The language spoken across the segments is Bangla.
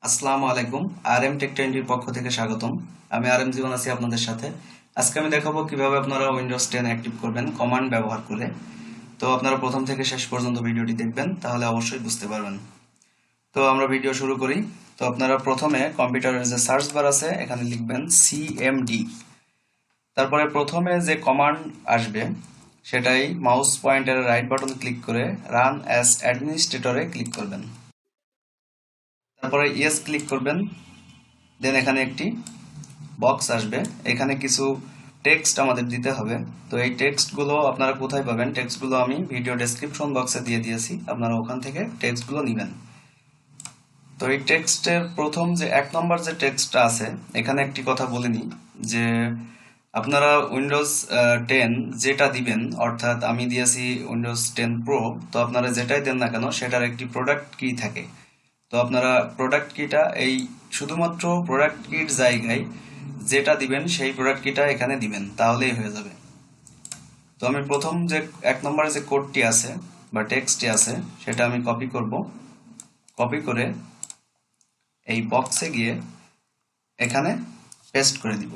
আসসালামু আলাইকুম। আরএম টেক20 এর পক্ষ থেকে স্বাগতম। আমি আরএম জীবন আছি আপনাদের সাথে। আজকে আমি দেখাবো কিভাবে আপনারা উইন্ডোজ 10 অ্যাক্টিভ করবেন কমান্ড ব্যবহার করে। তো আপনারা প্রথম থেকে শেষ পর্যন্ত ভিডিওটি দেখবেন, তাহলে অবশ্যই বুঝতে পারবেন। তো আমরা ভিডিও শুরু করি। তো আপনারা প্রথমে কম্পিউটারের যে সার্চ বার আছে এখানে লিখবেন সিএমডি। তারপরে প্রথমে যে কমান্ড আসবে সেটাই মাউস পয়েন্টারের রাইট বাটন ক্লিক করে রান অ্যাজ অ্যাডমিনিস্ট্রেটরে ক্লিক করবেন। তারপরে ইয়েস ক্লিক করবেন। দেন এখানে একটি বক্স আসবে, এখানে কিছু টেক্সট আমাদের দিতে হবে। তো এই টেক্সটগুলো আপনারা কোথায় পাবেন? টেক্সটগুলো আমি ভিডিও ডেসক্রিপশন বক্সে দিয়ে দিয়েছি, আপনারা ওখান থেকে টেক্সটগুলো নেবেন। তো এই টেক্সটের প্রথম যে 1 নম্বর যে টেক্সটটা আছে, এখানে একটি কথা বলে নিই যে আপনারা উইন্ডোজ 10 যেটা দিবেন, অর্থাৎ আমি দিয়েছি উইন্ডোজ 10 প্রো, তো আপনারা যেটাই দেন না কেন সেটার একটি প্রোডাক্ট কি থাকে। তো আপনারা প্রোডাক্ট কিটা এই শুধুমাত্র প্রোডাক্ট কির জায়গায় যেটা দিবেন সেই প্রোডাক্ট কিটা এখানে দিবেন, তাহলেই হয়ে যাবে। তো আমি প্রথম যে 1 নম্বরে যে কোডটি আছে বা টেক্সটটি আছে সেটা আমি কপি করব। কপি করে এই বক্সে গিয়ে এখানে পেস্ট করে দিব,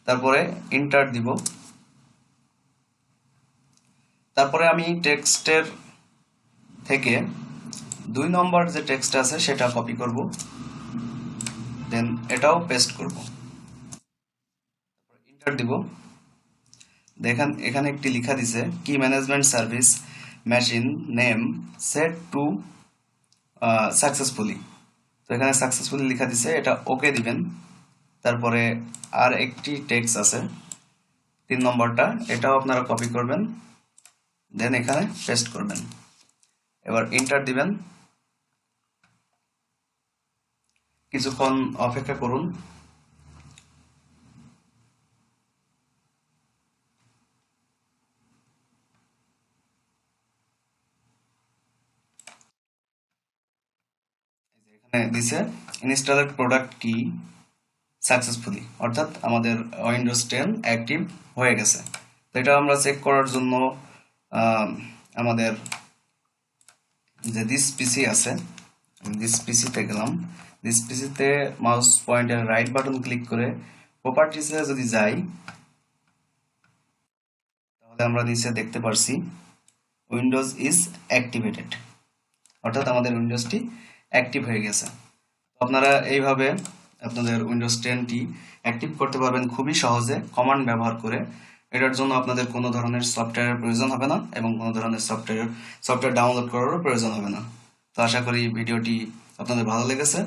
তারপরে এন্টার দিব। তারপরে আমি টেক্সটের থেকে 2 নম্বর যে টেক্সট আছে সেটা কপি করব, দেন এটাও পেস্ট করব, এন্টার দিব। দেখেন এখানে একটি লেখা দিছে কি management service machine name set to successfully. তো এখানে সাকসেসফুলি লেখা দিছে, এটা ওকে দিবেন। তারপরে আর একটি টেক্সট আছে 3 নম্বরটা, এটাও আপনারা কপি করবেন, দেন এখানে পেস্ট করবেন। এবার এন্টার দিবেন। কিছুক্ষণ অপেক্ষা করুন। এখানে দিছে ইনস্টলেড প্রোডাক্ট কি সাকসেসফুলি, অর্থাৎ আমাদের উইন্ডোজ 10 অ্যাক্টিভ হয়ে গেছে। তো এটা আমরা চেক করার জন্য আমাদের যে দিস পিসি আছে, দিস পিসিতে গেলাম। দিস পিসিতে mouse pointer right button click করে প্রপার্টিসে যদি যাই, তাহলে আমরা নিচে দেখতে পারছি উইন্ডোজ ইজ অ্যাক্টিভেটেড, অর্থাৎ আমাদের উইন্ডোজটি অ্যাক্টিভ হয়ে গেছে। আপনারা এইভাবে আপনাদের উইন্ডোজ 10টি অ্যাক্টিভ করতে পারবেন খুবই সহজে কমান্ড ব্যবহার করে। এটার জন্য আপনাদের কোনো ধরনের সফটওয়্যারের প্রয়োজন হবে না এবং কোনো ধরনের সফটওয়্যার ডাউনলোড করারও প্রয়োজন হবে না। তো আশা করি ভিডিওটি আপনাদের ভালো লেগেছে।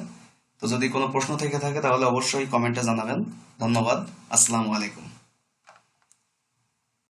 তো যদি কোনো প্রশ্ন থেকে থাকে তাহলে অবশ্যই কমেন্টে জানাবেন। ধন্যবাদ। আসসালামু আলাইকুম।